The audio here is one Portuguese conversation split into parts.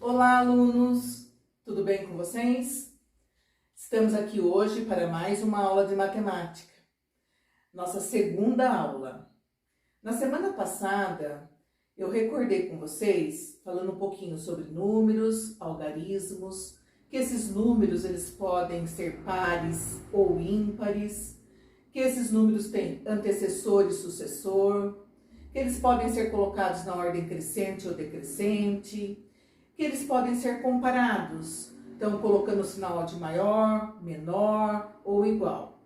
Olá, alunos! Tudo bem com vocês? Estamos aqui hoje para mais uma aula de matemática, nossa segunda aula. Na semana passada, eu recordei com vocês, falando um pouquinho sobre números, algarismos, que esses números eles podem ser pares ou ímpares, que esses números têm antecessor e sucessor, que eles podem ser colocados na ordem crescente ou decrescente, que eles podem ser comparados, então colocando o sinal de maior, menor ou igual.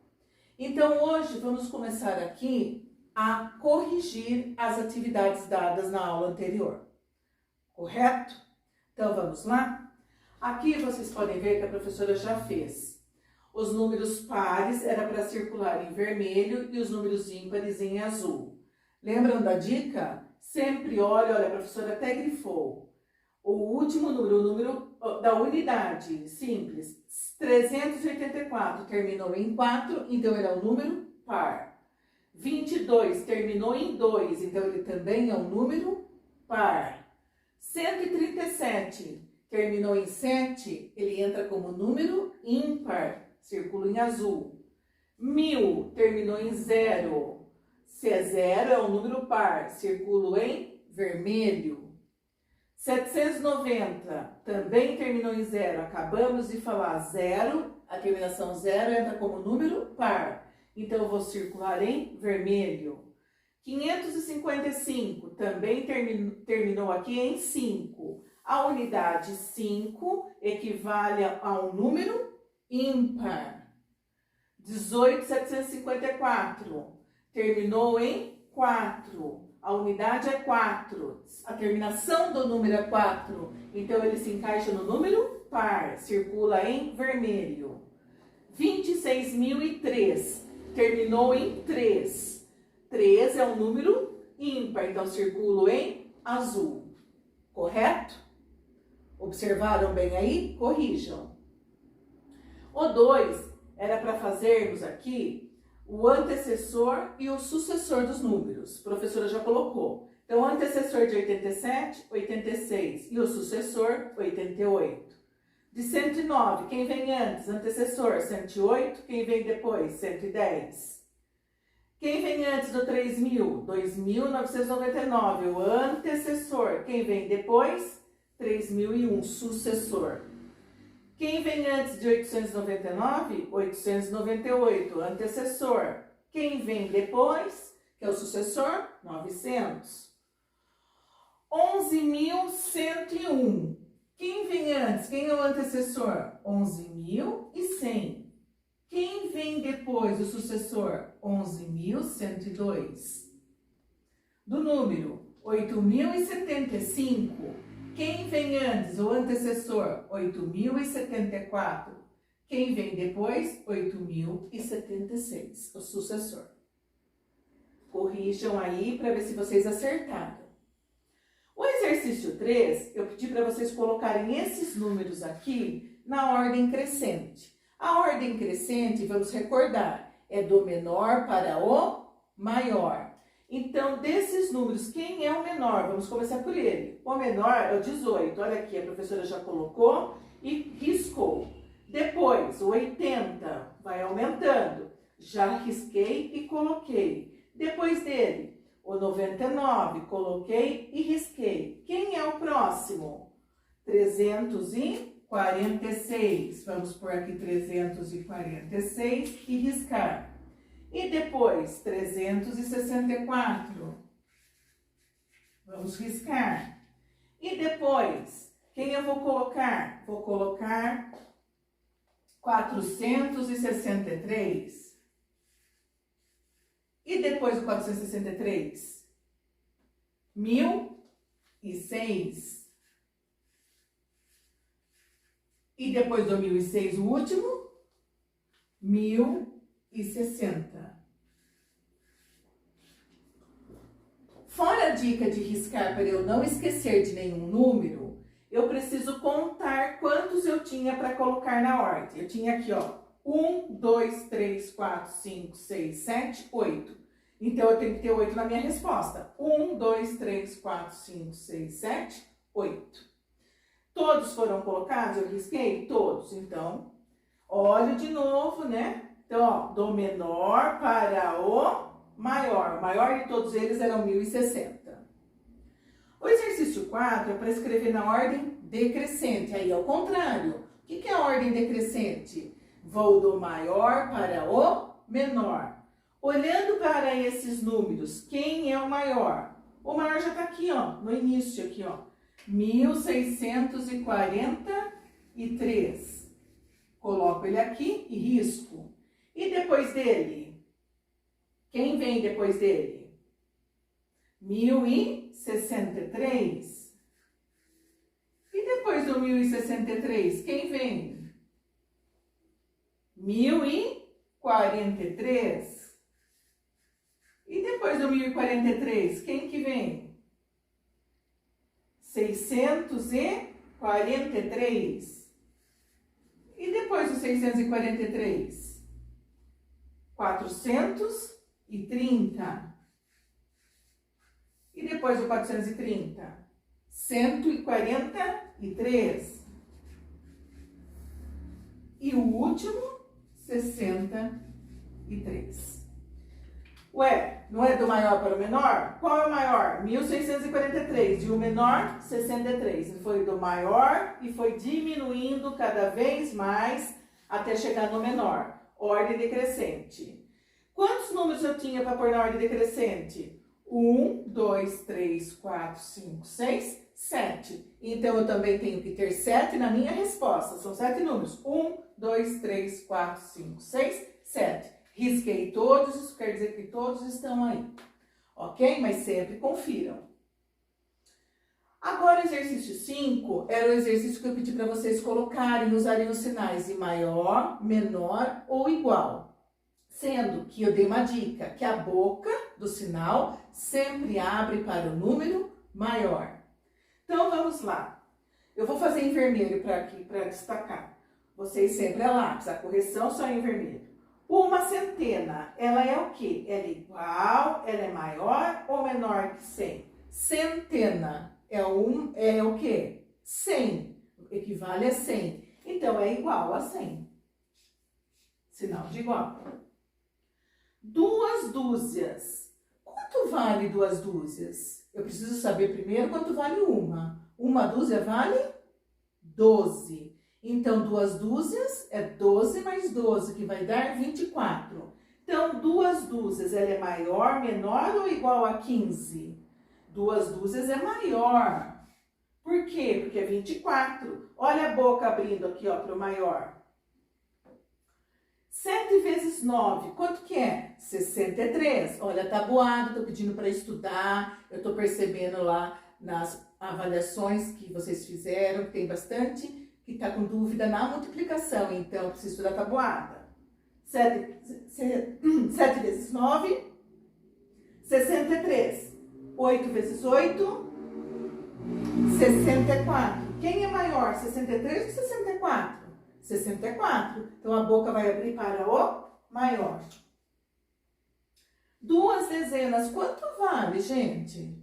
Então hoje vamos começar aqui a corrigir as atividades dadas na aula anterior, correto? Então vamos lá? Aqui vocês podem ver que a professora já fez. Os números pares era para circular em vermelho e os números ímpares em azul. Lembram da dica? Sempre olha, a professora até grifou. O último número, o número da unidade, simples, 384 terminou em 4, então ele é um número par. 22 terminou em 2, então ele também é um número par. 137 terminou em 7, ele entra como número ímpar, círculo em azul. 1000 terminou em 0, se é 0 é um número par, círculo em vermelho. 790 também terminou em 0, acabamos de falar 0, a terminação 0 entra como número par, então eu vou circular em vermelho. 555 também terminou aqui em 5, a unidade 5 equivale a um número ímpar. 18.754 terminou em 4. A unidade é 4, a terminação do número é 4, então ele se encaixa no número par, circula em vermelho. 26.003, terminou em 3. 3 é um número ímpar, então circula em azul, correto? Observaram bem aí? Corrijam. O 2 era para fazermos aqui o antecessor e o sucessor dos números. A professora já colocou. Então, o antecessor de 87, 86 e o sucessor, 88. De 109, quem vem antes? Antecessor, 108. Quem vem depois? 110. Quem vem antes do 3.000? 2.999. O antecessor. Quem vem depois? 3.001, sucessor. Quem vem antes de 899? 898, antecessor. Quem vem depois, que é o sucessor? 900. 11.101. Quem vem antes? Quem é o antecessor? 11.100. Quem vem depois, o sucessor? 11.102. Do número 8.075. Quem vem antes, o antecessor? 8.074. Quem vem depois? 8.076, o sucessor. Corrijam aí para ver se vocês acertaram. O exercício 3, eu pedi para vocês colocarem esses números aqui na ordem crescente. A ordem crescente, vamos recordar, é do menor para o maior. Então, desses números, quem é o menor? Vamos começar por ele. O menor é o 18. Olha aqui, a professora já colocou e riscou. Depois, o 80 vai aumentando. Já risquei e coloquei. Depois dele, o 99, coloquei e risquei. Quem é o próximo? 346. Vamos por aqui 346 e riscar. E depois, 364. Vamos riscar. E depois, quem eu vou colocar? Vou colocar 463. E depois do 463? 1006. E depois do 1006, o último? 1060. Fora a dica de riscar para eu não esquecer de nenhum número, eu preciso contar quantos eu tinha para colocar na ordem. Eu tinha aqui, ó, 1, 2, 3, 4, 5, 6, 7, 8. Então, eu tenho que ter 8 na minha resposta. 1, 2, 3, 4, 5, 6, 7, 8. Todos foram colocados? Eu risquei? Todos. Então, olho de novo, né? Então, ó, do menor para o maior. O maior de todos eles era o 1060. O exercício 4 é para escrever na ordem decrescente. Aí, ao contrário. O que é a ordem decrescente? Vou do maior para o menor. Olhando para esses números, quem é o maior? O maior já está aqui, ó, no início aqui, ó. 1643. Coloco ele aqui e risco. E depois dele? Quem vem depois dele? 1063. E depois do 1063, quem vem? 1043. E depois do 1043, quem que vem? 643. E depois do 643? 430. E depois do 430? 143. E o último, 63. Ué, não é do maior para o menor? Qual é o maior? 1643. E o menor, 63. Foi do maior e foi diminuindo cada vez mais até chegar no menor. Ordem decrescente. Quantos números eu tinha para pôr na ordem decrescente? 1, 2, 3, 4, 5, 6, 7. Então, eu também tenho que ter 7 na minha resposta. São 7 números. 1, 2, 3, 4, 5, 6, 7. Risquei todos, isso quer dizer que todos estão aí. Ok? Mas sempre confiram. Agora, o exercício 5 era o exercício que eu pedi para vocês colocarem, usarem os sinais de maior, menor ou igual. Sendo que eu dei uma dica, que a boca do sinal sempre abre para o número maior. Então, vamos lá. Eu vou fazer em vermelho para destacar. Vocês sempre é lápis, a correção só em vermelho. Uma centena, ela é o quê? Ela é igual, ela é maior ou menor que 100? Centena é o quê? 100, equivale a 100. Então, é igual a 100. Sinal de igual. 2 dúzias. Quanto vale 2 dúzias? Eu preciso saber primeiro quanto vale uma. Uma dúzia vale 12. Então, 2 dúzias é 12 mais 12, que vai dar 24. Então, 2 dúzias, ela é maior, menor ou igual a 15? 2 dúzias é maior. Por quê? Porque é 24. Olha a boca abrindo aqui, ó, para o maior. 7 vezes 9, quanto que é? 63. Olha, tabuado, tô pedindo para estudar. Eu tô percebendo lá nas avaliações que vocês fizeram, que tem bastante que está com dúvida na multiplicação, então precisa estudar tabuada. 7 vezes 9, 63. 8 vezes 8, 64. Quem é maior, 63 ou 64? 64. Então, a boca vai abrir para o maior. 2 dezenas, quanto vale, gente?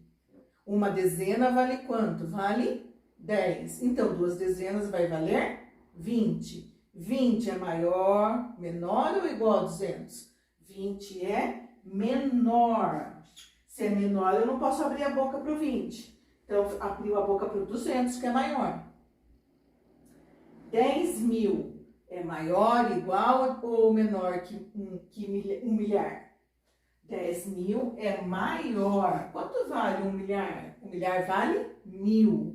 Uma dezena vale quanto? Vale 10. Então, 2 dezenas vai valer 20. 20 é maior, menor ou igual a 200? 20 é menor. Se é menor, eu não posso abrir a boca para o 20. Então, abriu a boca para o 200, que é maior. 10.000 é maior, igual ou menor que 1 milhar? 10.000 é maior. Quanto vale 1 milhar? 1 milhar vale 1.000.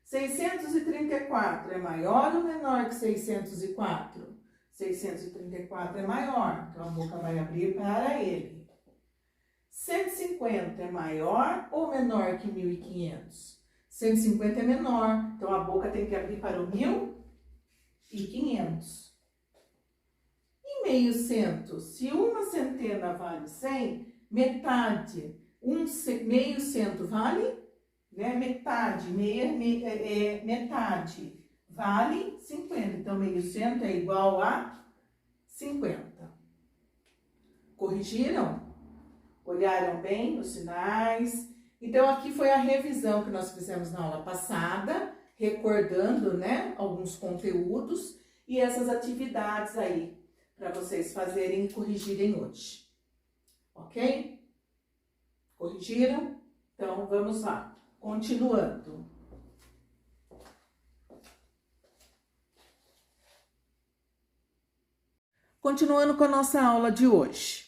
634 é maior ou menor que 604? 634 é maior, então a boca vai abrir para ele. 150 é maior ou menor que 1.500? 150 é menor, então a boca tem que abrir para o 1.500. E meio cento, se uma centena vale 100, metade, meio cento vale, né? Metade, metade vale 50. Então, meio cento é igual a 50. Corrigiram? Olharam bem os sinais? Então, aqui foi a revisão que nós fizemos na aula passada. recordando, né, alguns conteúdos e essas atividades aí para vocês fazerem e corrigirem hoje. Ok? Corrigiram? Então, vamos lá. Continuando. Continuando com a nossa aula de hoje.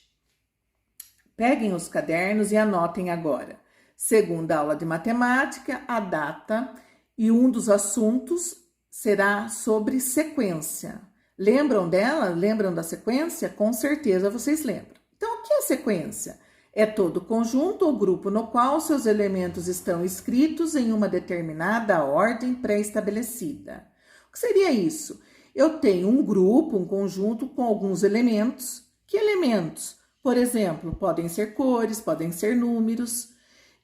Peguem os cadernos e anotem agora. Segunda aula de matemática, a data e um dos assuntos será sobre sequência. Lembram dela? Lembram da sequência? Com certeza vocês lembram. Então, o que é sequência? É todo conjunto ou grupo no qual seus elementos estão escritos em uma determinada ordem pré-estabelecida. O que seria isso? Eu tenho um grupo, um conjunto com alguns elementos. Que elementos? Por exemplo, podem ser cores, podem ser números,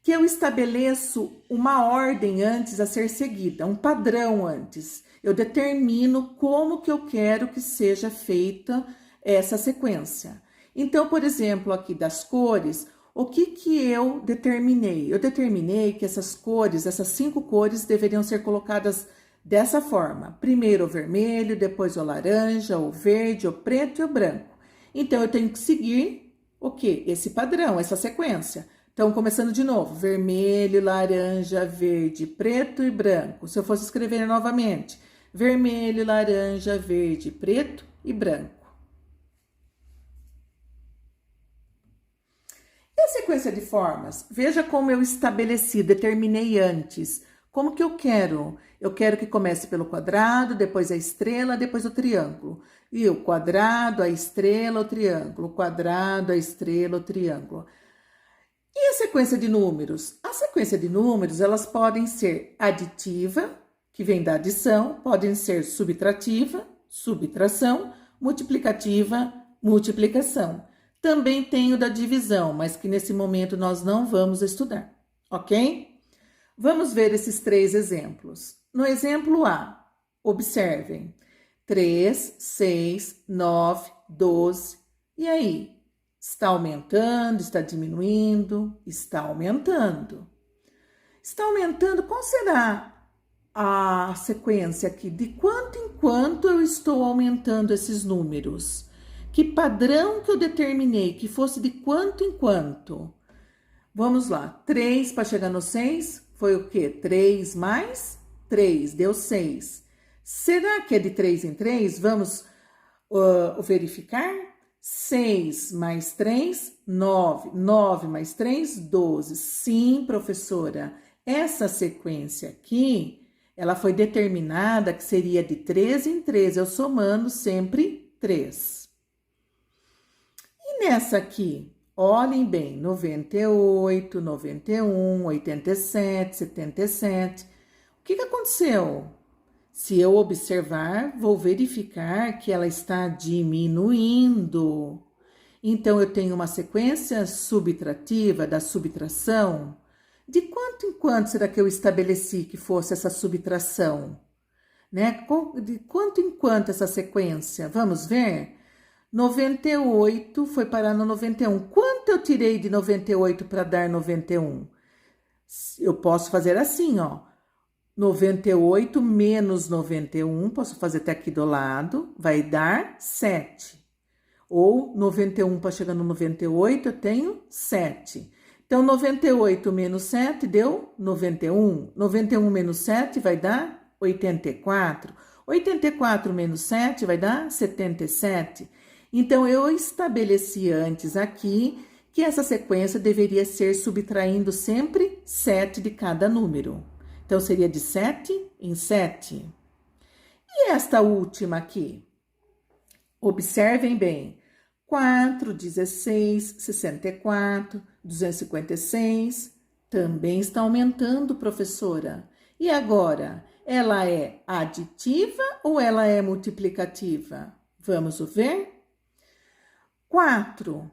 que eu estabeleço uma ordem antes a ser seguida, um padrão antes. Eu determino como que eu quero que seja feita essa sequência. Então, por exemplo, aqui das cores, o que eu determinei? Eu determinei que essas cores, essas 5 cores, deveriam ser colocadas dessa forma. Primeiro o vermelho, depois o laranja, o verde, o preto e o branco. Então, eu tenho que seguir o quê? Esse padrão, essa sequência. Então, começando de novo, vermelho, laranja, verde, preto e branco. Se eu fosse escrever novamente, vermelho, laranja, verde, preto e branco. E a sequência de formas? Veja como eu estabeleci, determinei antes. Como que eu quero? Eu quero que comece pelo quadrado, depois a estrela, depois o triângulo. E o quadrado, a estrela, o triângulo. O quadrado, a estrela, o triângulo. E a sequência de números? A sequência de números, elas podem ser aditiva, que vem da adição, podem ser subtrativa, subtração, multiplicativa, multiplicação. Também tem o da divisão, mas que nesse momento nós não vamos estudar, ok? Vamos ver esses 3 exemplos. No exemplo A, observem. 3, 6, 9, 12. E aí? Está aumentando, está diminuindo? Está aumentando. Está aumentando, qual será a sequência aqui? De quanto em quanto eu estou aumentando esses números? Que padrão que eu determinei que fosse de quanto em quanto? Vamos lá, 3 para chegar no 6 foi o quê? 3 mais 3, deu 6. Será que é de 3 em 3? Vamos verificar. 6 mais 3, 9. 9 mais 3, 12. Sim, professora, essa sequência aqui, ela foi determinada que seria de 3 em 3, eu somando sempre 3. E nessa aqui, olhem bem, 98, 91, 87, 77. O que aconteceu? Se eu observar, vou verificar que ela está diminuindo. Então, eu tenho uma sequência subtrativa da subtração. De quanto em quanto será que eu estabeleci que fosse essa subtração? Né? De quanto em quanto essa sequência? Vamos ver? 98 foi parar no 91. Quanto eu tirei de 98 para dar 91? Eu posso fazer assim, ó. 98 menos 91, posso fazer até aqui do lado, vai dar 7. Ou 91 para chegar no 98, eu tenho 7. Então, 98 menos 7 deu 91. 91 menos 7 vai dar 84. 84 menos 7 vai dar 77. Então, eu estabeleci antes aqui que essa sequência deveria ser subtraindo sempre 7 de cada número. Então, seria de 7 em 7. E esta última aqui? Observem bem. 4, 16, 64, 256. Também está aumentando, professora. E agora? Ela é aditiva ou ela é multiplicativa? Vamos ver? 4.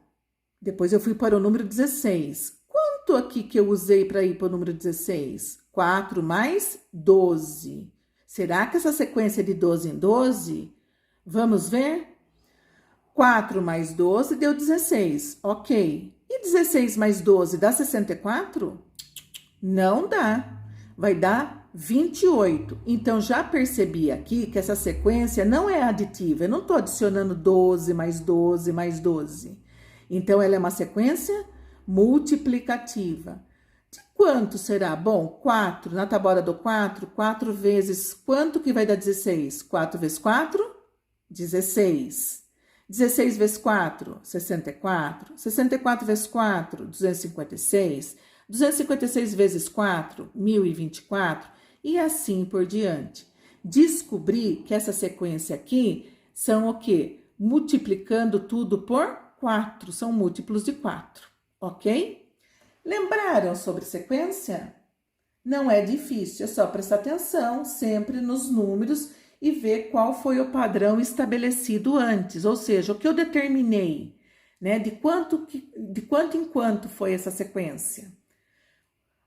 Depois eu fui para o número 16. Quanto aqui que eu usei para ir para o número 16? 4 mais 12. Será que essa sequência é de 12 em 12? Vamos ver? 4 mais 12 deu 16. Ok. E 16 mais 12 dá 64? Não dá. vai dar 28. Então, já percebi aqui que essa sequência não é aditiva. Eu não estou adicionando 12 mais 12 mais 12. Então, ela é uma sequência multiplicativa. De quanto será? Bom, 4. Na tabuada do 4, 4 vezes quanto que vai dar 16? 4 vezes 4, 16. 16 vezes 4, 64. 64 vezes 4, 256. 256 vezes 4, 1024. E assim por diante. Descobri que essa sequência aqui são o quê? Multiplicando tudo por 4. São múltiplos de 4, ok? Lembraram sobre sequência? Não é difícil, é só prestar atenção sempre nos números e ver qual foi o padrão estabelecido antes, ou seja, o que eu determinei, né? De quanto em quanto foi essa sequência.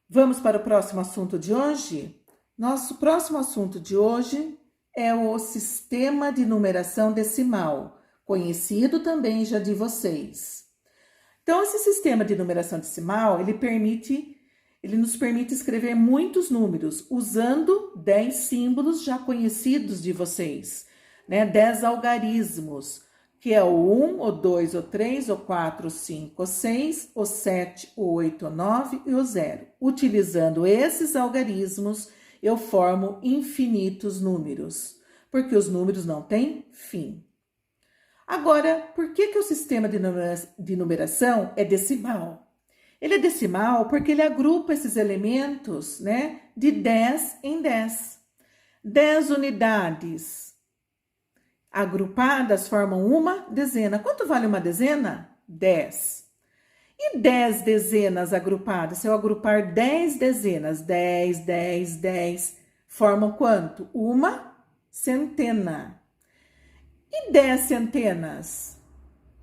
Vamos para o próximo assunto de hoje? Nosso próximo assunto de hoje é o sistema de numeração decimal, conhecido também já de vocês. Então, esse sistema de numeração decimal, ele nos permite escrever muitos números, usando 10 símbolos já conhecidos de vocês, né? 10 algarismos, que é o 1, o 2, o 3, o 4, o 5, o 6, o 7, o 8, o 9 e o 0. Utilizando esses algarismos, eu formo infinitos números, porque os números não têm fim. Agora, por que o sistema de numeração é decimal? Ele é decimal porque ele agrupa esses elementos, né, de 10 em 10. 10 unidades agrupadas formam uma dezena. Quanto vale uma dezena? 10. E 10 dezenas agrupadas? Se eu agrupar 10 dezenas, 10, 10, 10, formam quanto? Uma centena. E 10 centenas?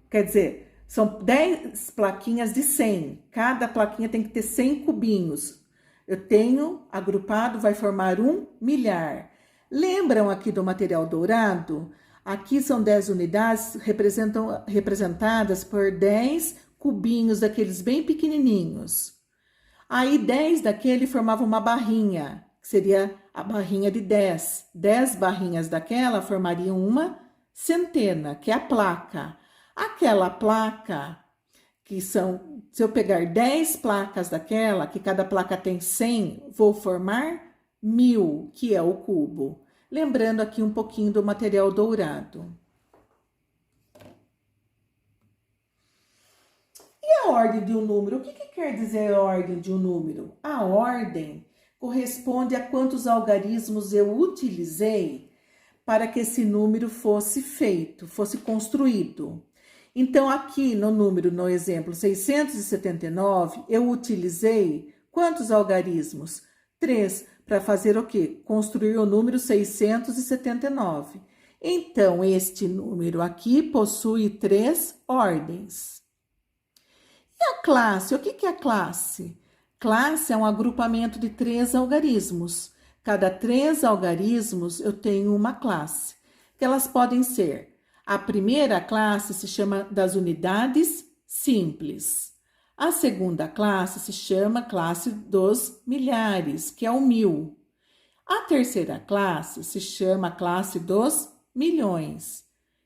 Quer dizer, são 10 plaquinhas de 100. Cada plaquinha tem que ter 100 cubinhos. Eu tenho agrupado, vai formar 1 milhar. Lembram aqui do material dourado? Aqui são 10 unidades representadas por 10 cubinhos daqueles bem pequenininhos. Aí 10 daquele formavam uma barrinha, que seria a barrinha de 10. 10 barrinhas daquela formariam uma centena, que é a placa. Aquela placa, que são, se eu pegar 10 placas daquela, que cada placa tem 100, vou formar 1000, que é o cubo. Lembrando aqui um pouquinho do material dourado. E a ordem de um número? O que quer dizer a ordem de um número? A ordem corresponde a quantos algarismos eu utilizei para que esse número fosse feito, fosse construído. Então, aqui no exemplo 679, eu utilizei quantos algarismos? 3, para fazer o quê? Construir o número 679. Então, este número aqui possui 3 ordens. E a classe? O que é a classe? Classe é um agrupamento de 3 algarismos. Cada 3 algarismos eu tenho uma classe, que elas podem ser. A primeira classe se chama das unidades simples. A segunda classe se chama classe dos milhares, que é o 1000. A terceira classe se chama classe dos milhões.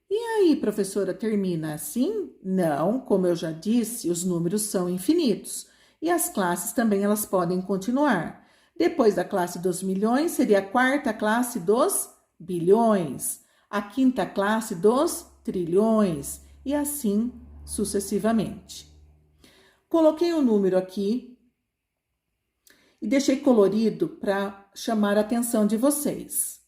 E aí, professora, termina assim? Não, como eu já disse, os números são infinitos. E as classes também elas podem continuar. Depois da classe dos milhões, seria a quarta classe dos bilhões, a quinta classe dos trilhões e assim sucessivamente. Coloquei um número aqui e deixei colorido para chamar a atenção de vocês.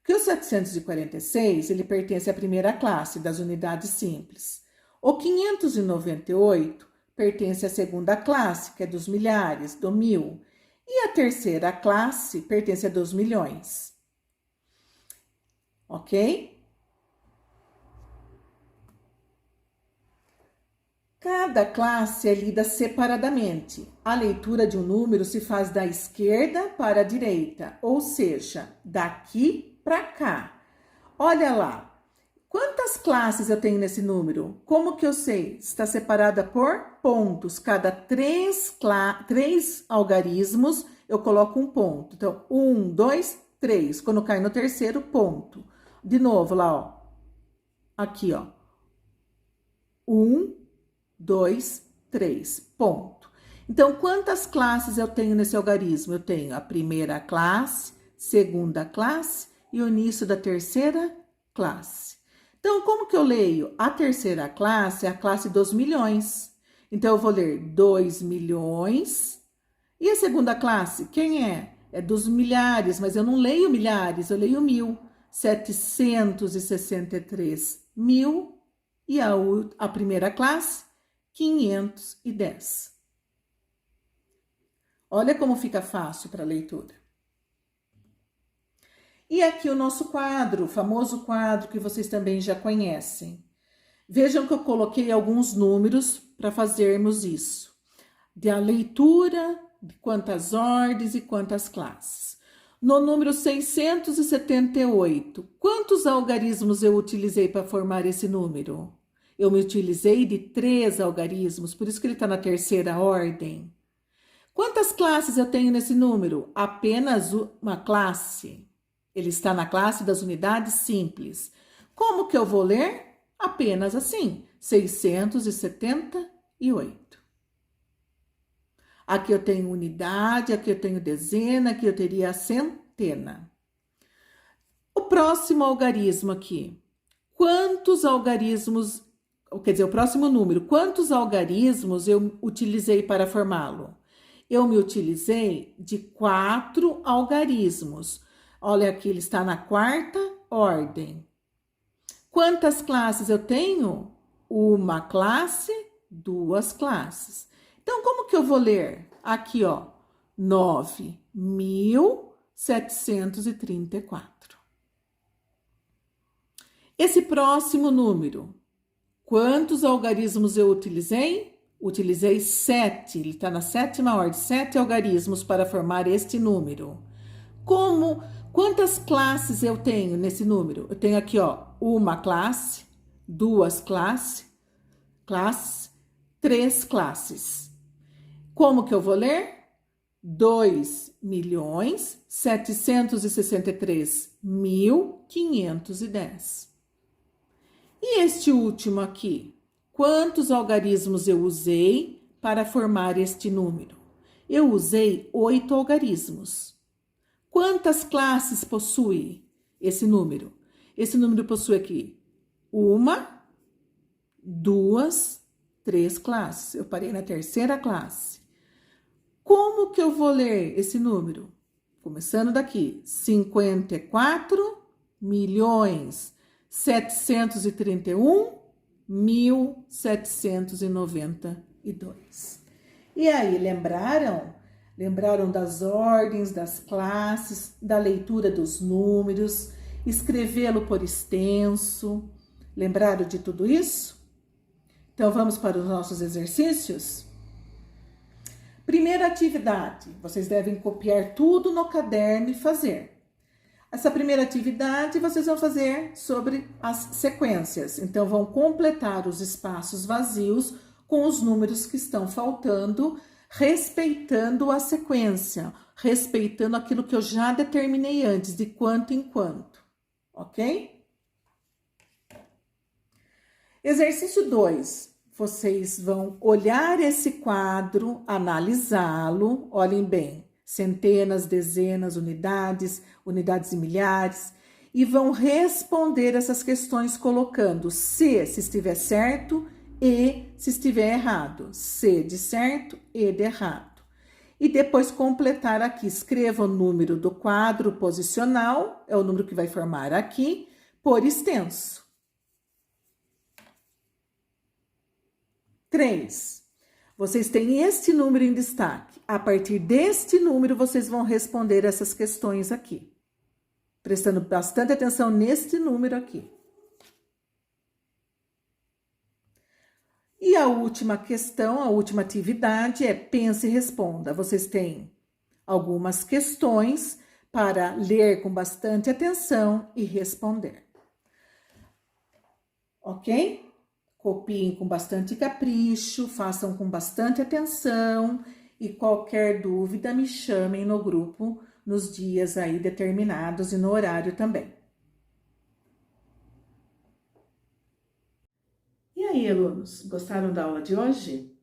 Que o 746, ele pertence à primeira classe das unidades simples. O 598 pertence à segunda classe, que é dos milhares, do 1000. E a terceira classe pertence a dos milhões. Ok? Cada classe é lida separadamente. A leitura de um número se faz da esquerda para a direita, ou seja, daqui para cá. Olha lá, Quantas classes eu tenho nesse número? Como que eu sei? Está separada por pontos. Cada três algarismos, eu coloco um ponto. Então, 1, 2, 3. Quando cai no terceiro, ponto. De novo, lá, ó. Aqui, ó. 1, 2, 3. Ponto. Então, quantas classes eu tenho nesse algarismo? Eu tenho a primeira classe, segunda classe e o início da terceira classe. Então, como que eu leio? A terceira classe é a classe dos milhões. Então, eu vou ler 2 milhões. E a segunda classe, quem é? É dos milhares, mas eu não leio milhares, eu leio 1.000. 763.000. E a primeira classe, 510. Olha como fica fácil para a leitura. E aqui o nosso quadro, o famoso quadro que vocês também já conhecem. Vejam que eu coloquei alguns números para fazermos isso. Da leitura, de quantas ordens e quantas classes. No número 678, quantos algarismos eu utilizei para formar esse número? Eu me utilizei de 3 algarismos, por isso que ele está na terceira ordem. Quantas classes eu tenho nesse número? Apenas uma classe. Ele está na classe das unidades simples. Como que eu vou ler? Apenas assim, 678. Aqui eu tenho unidade, aqui eu tenho dezena, aqui eu teria a centena. O próximo algarismo aqui. Quantos algarismos, quer dizer, o próximo número, quantos algarismos eu utilizei para formá-lo? Eu me utilizei de 4 algarismos. Olha aqui, ele está na quarta ordem. Quantas classes eu tenho? Uma classe, 2 classes. Então, como que eu vou ler? Aqui, ó, 9.734. Esse próximo número, quantos algarismos eu utilizei? Utilizei 7, ele está na 7ª ordem, 7 algarismos para formar este número. Quantas classes eu tenho nesse número? Eu tenho aqui, ó, uma classe, 2 classes, 3 classes. Como que eu vou ler? 2.763.510. E este último aqui? Quantos algarismos eu usei para formar este número? Eu usei 8 algarismos. Quantas classes possui esse número? Esse número possui aqui 1, 2, 3 classes. Eu parei na terceira classe. Como que eu vou ler esse número? Começando daqui, 54.731.792. E aí, lembraram? Lembraram das ordens, das classes, da leitura dos números, escrevê-lo por extenso. Lembraram de tudo isso? Então, vamos para os nossos exercícios? Primeira atividade, vocês devem copiar tudo no caderno e fazer. Essa primeira atividade vocês vão fazer sobre as sequências. Então, vão completar os espaços vazios com os números que estão faltando, respeitando a sequência, respeitando aquilo que eu já determinei antes, de quanto em quanto, ok? Exercício 2. Vocês vão olhar esse quadro, analisá-lo, olhem bem, centenas, dezenas, unidades, unidades e milhares, e vão responder essas questões colocando se estiver certo e se estiver errado, se de certo e de errado. E depois completar aqui, escreva o número do quadro posicional, é o número que vai formar aqui, por extenso. 3. Vocês têm este número em destaque. A partir deste número, vocês vão responder essas questões aqui. Prestando bastante atenção neste número aqui. E a última questão, a última atividade é pense e responda. Vocês têm algumas questões para ler com bastante atenção e responder. ok? Copiem com bastante capricho, façam com bastante atenção e qualquer dúvida me chamem no grupo nos dias aí determinados e no horário também. E aí, alunos, gostaram da aula de hoje?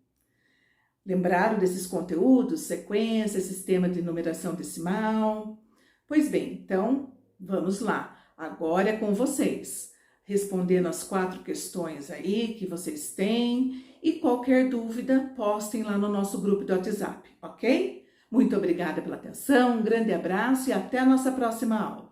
Lembraram desses conteúdos, sequência, sistema de numeração decimal? Pois bem, então vamos lá. Agora é com vocês, respondendo as 4 questões aí que vocês têm e qualquer dúvida, postem lá no nosso grupo do WhatsApp, ok? Muito obrigada pela atenção, um grande abraço e até a nossa próxima aula.